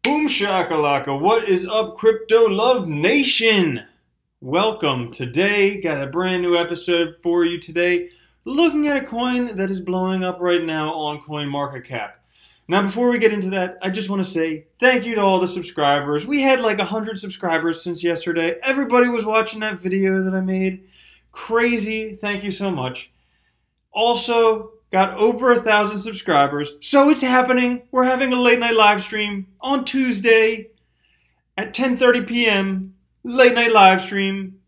Boom shakalaka, what is up, Crypto Love Nation? Welcome. Today, got a brand new episode for you today, looking at a coin that is blowing up right now on CoinMarketCap. Now, before we get into that, I just want to say thank you to all the subscribers. We had like 100 subscribers since yesterday. Everybody was watching that video that I made. Crazy. Thank you so much. Also, got over 1,000 subscribers, so it's happening. We're having a late night live stream on Tuesday at 10:30 p.m. Late night live stream,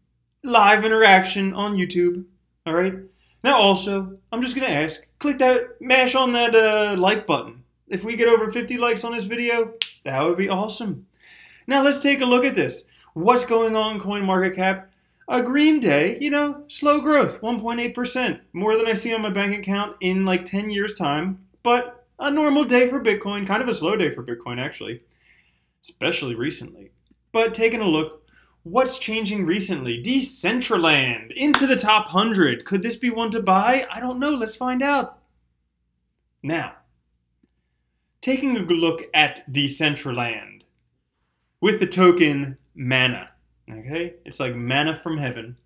live interaction on YouTube. All right. Now, also, I'm just gonna ask, mash on that like button. If we get over 50 likes on this video, that would be awesome. Now let's take a look at this. What's going on in CoinMarketCap? A green day, you know, slow growth, 1.8%. More than I see on my bank account in like 10 years' time. But a normal day for Bitcoin, kind of a slow day for Bitcoin, actually. Especially recently. But taking a look, what's changing recently? Decentraland, into the top 100. Could this be one to buy? I don't know, let's find out. Now, taking a look at Decentraland with the token Mana. Okay, it's like manna from heaven.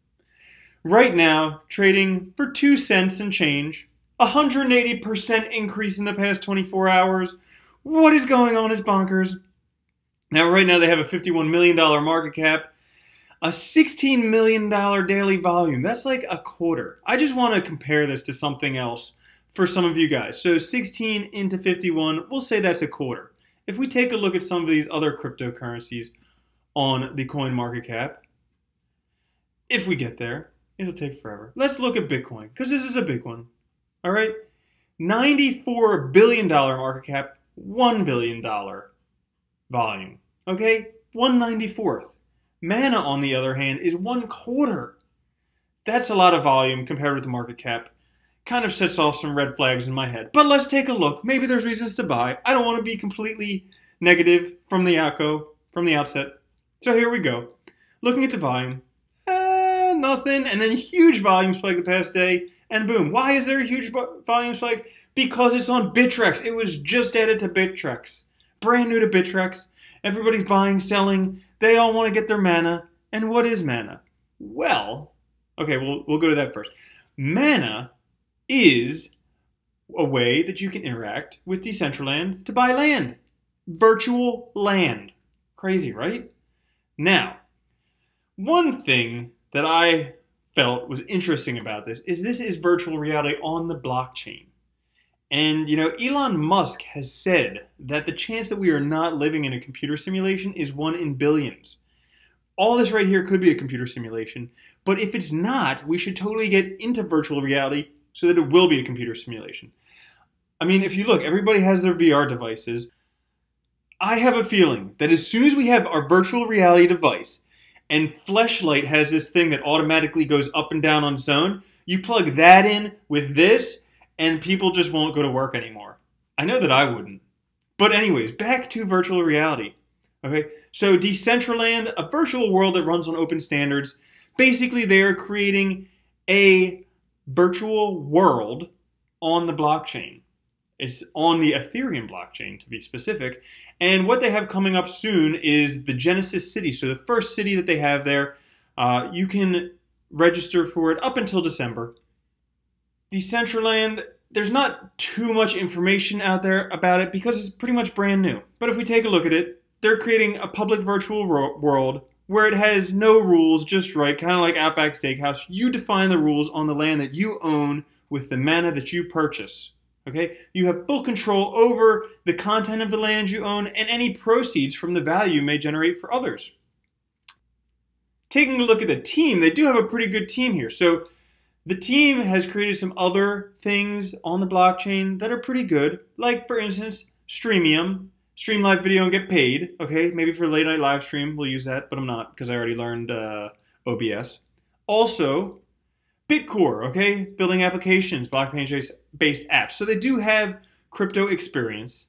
Right now, trading for 2 cents and change. 180% increase in the past 24 hours. What is going on? It's bonkers. Now, right now, they have a $51 million market cap. A $16 million daily volume. That's like a quarter. I just want to compare this to something else for some of you guys. So 16 into 51, we'll say that's a quarter. If we take a look at some of these other cryptocurrencies on the CoinMarketCap, if we get there, it'll take forever. Let's look at Bitcoin, because this is a big one. All right, $94 billion market cap, $1 billion volume. Okay, 1/94. Mana, on the other hand, is 1/4. That's a lot of volume compared with the market cap. Kind of sets off some red flags in my head. But let's take a look. Maybe there's reasons to buy. I don't want to be completely negative from the outset. So here we go. Looking at the volume, nothing. And then huge volume spike the past day, and boom. Why is there a huge volume spike? Because it's on Bittrex. It was just added to Bittrex. Brand new to Bittrex. Everybody's buying, selling. They all want to get their mana. And what is mana? Well, okay, we'll go to that first. Mana is a way that you can interact with Decentraland to buy land. Virtual land. Crazy, right? Now, one thing that I felt was interesting about this is virtual reality on the blockchain. And, you know, Elon Musk has said that the chance that we are not living in a computer simulation is 1 in billions. All this right here could be a computer simulation, but if it's not, we should totally get into virtual reality so that it will be a computer simulation. I mean, if you look, everybody has their VR devices. I have a feeling that as soon as we have our virtual reality device and Fleshlight has this thing that automatically goes up and down on its own, you plug that in with this and people just won't go to work anymore. I know that I wouldn't. But anyways, back to virtual reality. Okay, so Decentraland, a virtual world that runs on open standards. Basically, they are creating a virtual world on the blockchain. It's on the Ethereum blockchain, to be specific. And what they have coming up soon is the Genesis City. So the first city that they have there, you can register for it up until December. Decentraland, there's not too much information out there about it because it's pretty much brand new. But if we take a look at it, they're creating a public virtual world where it has no rules, just right, kind of like Outback Steakhouse. You define the rules on the land that you own with the mana that you purchase. Okay, you have full control over the content of the land you own and any proceeds from the value you may generate for others. Taking a look at the team, they do have a pretty good team here. So the team has created some other things on the blockchain that are pretty good. Like, for instance, Streamium. Stream live video and get paid. Okay, maybe for late night live stream, we'll use that, but I'm not because I already learned OBS. Also, Bitcore, okay, building applications, blockchain-based apps. So they do have crypto experience.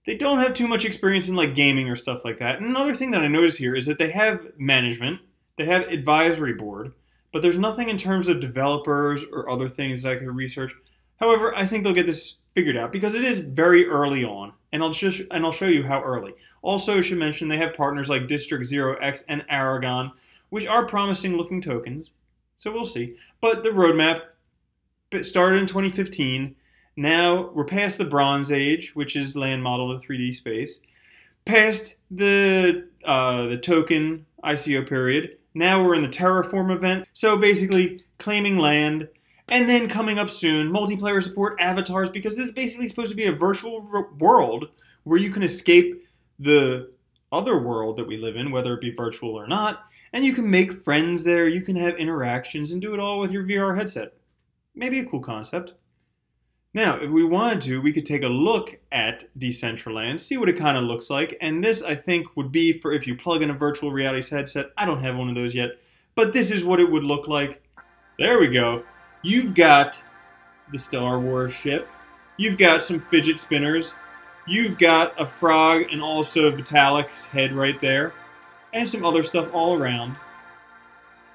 They don't have too much experience in like gaming or stuff like that. And another thing that I notice here is that they have management, they have advisory board, but there's nothing in terms of developers or other things that I could research. However, I think they'll get this figured out because it is very early on. and I'll show you how early. Also, I should mention they have partners like District 0x and Aragon, which are promising looking tokens. So we'll see. But the roadmap started in 2015. Now we're past the Bronze Age, which is land model to 3D space. Past the token ICO period. Now we're in the terraform event. So basically claiming land. And then coming up soon, multiplayer support avatars, because this is basically supposed to be a virtual world where you can escape the other world that we live in, whether it be virtual or not, and you can make friends there, you can have interactions, and do it all with your VR headset. Maybe a cool concept. Now, if we wanted to, we could take a look at Decentraland, see what it kind of looks like, and this, I think, would be for if you plug in a virtual reality headset. I don't have one of those yet, but this is what it would look like. There we go. You've got the Star Wars ship, you've got some fidget spinners, you've got a frog and also Vitalik's head right there, and some other stuff all around.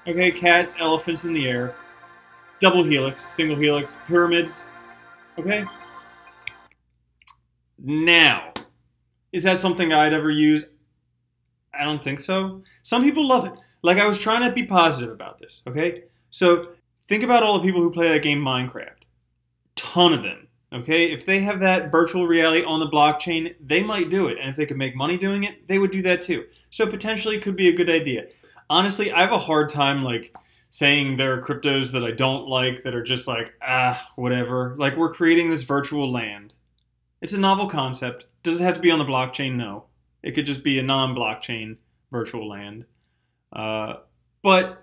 Okay, cats, elephants in the air, double helix, single helix, pyramids, okay? Now, is that something I'd ever use? I don't think so. Some people love it. Like, I was trying to be positive about this, okay? So, think about all the people who play that game Minecraft. Ton of them, okay? If they have that virtual reality on the blockchain, they might do it. And if they could make money doing it, they would do that too. So potentially it could be a good idea. Honestly, I have a hard time like saying there are cryptos that I don't like that are just like, whatever. Like we're creating this virtual land. It's a novel concept. Does it have to be on the blockchain? No. It could just be a non-blockchain virtual land. But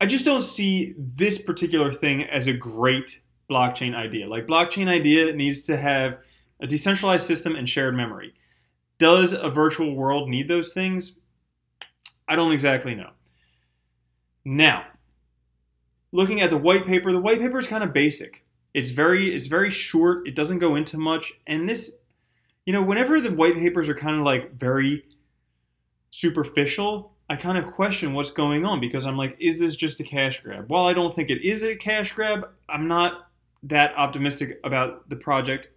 I just don't see this particular thing as a great blockchain idea. Like, blockchain idea needs to have a decentralized system and shared memory. Does a virtual world need those things? I don't exactly know. Now, looking at the white paper is kind of basic. It's very short. It doesn't go into much. And this, you know, whenever the white papers are kind of like very superficial, I kind of question what's going on because I'm like, is this just a cash grab? While I don't think it is a cash grab, I'm not that optimistic about the project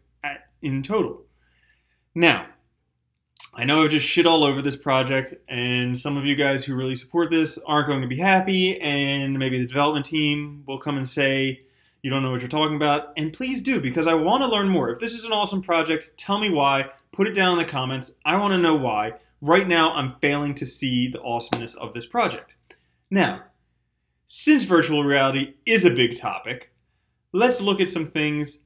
in total. Now, I know I've just shit all over this project, and some of you guys who really support this aren't going to be happy, and maybe the development team will come and say, you don't know what you're talking about, and please do, because I want to learn more. If this is an awesome project, tell me why. Put it down in the comments. I want to know why. Right now, I'm failing to see the awesomeness of this project. Now, since virtual reality is a big topic, let's look at some things,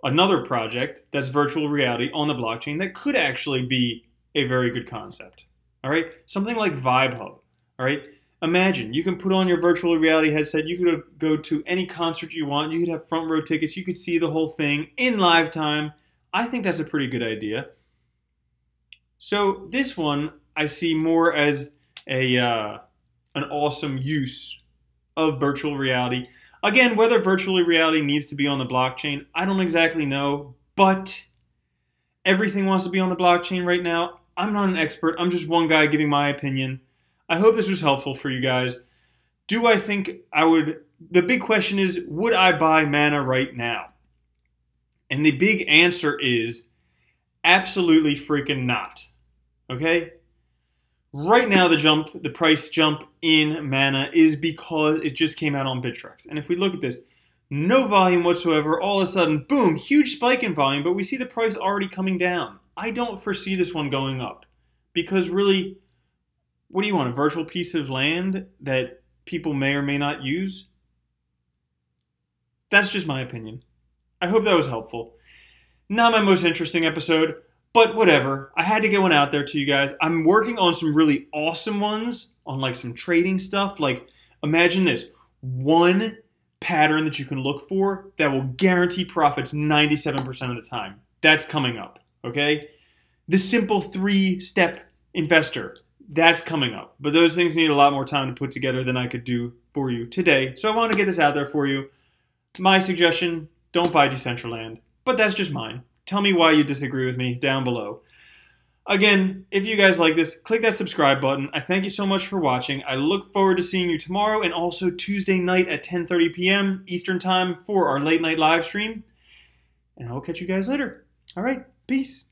another project that's virtual reality on the blockchain that could actually be a very good concept. All right, something like Vibe Hub. All right, imagine you can put on your virtual reality headset, you could go to any concert you want, you could have front row tickets, you could see the whole thing in live time. I think that's a pretty good idea. So this one I see more as an awesome use of virtual reality. Again, whether virtual reality needs to be on the blockchain, I don't exactly know, but everything wants to be on the blockchain right now. I'm not an expert. I'm just one guy giving my opinion. I hope this was helpful for you guys. Do I think I would... The big question is, would I buy Mana right now? And the big answer is absolutely freaking not. Okay? Right now, the price jump in Mana is because it just came out on Bittrex. And if we look at this, no volume whatsoever, all of a sudden, boom, huge spike in volume, but we see the price already coming down. I don't foresee this one going up. Because really, what do you want, a virtual piece of land that people may or may not use? That's just my opinion. I hope that was helpful. Not my most interesting episode, but whatever. I had to get one out there to you guys. I'm working on some really awesome ones, on like some trading stuff. Like, imagine this. One pattern that you can look for that will guarantee profits 97% of the time. That's coming up, okay? The simple 3-step investor, that's coming up. But those things need a lot more time to put together than I could do for you today. So I want to get this out there for you. My suggestion, don't buy Decentraland. But that's just mine. Tell me why you disagree with me down below. Again, if you guys like this, click that subscribe button. I thank you so much for watching. I look forward to seeing you tomorrow and also Tuesday night at 10:30 p.m. Eastern Time for our late night live stream. And I will catch you guys later. All right, peace.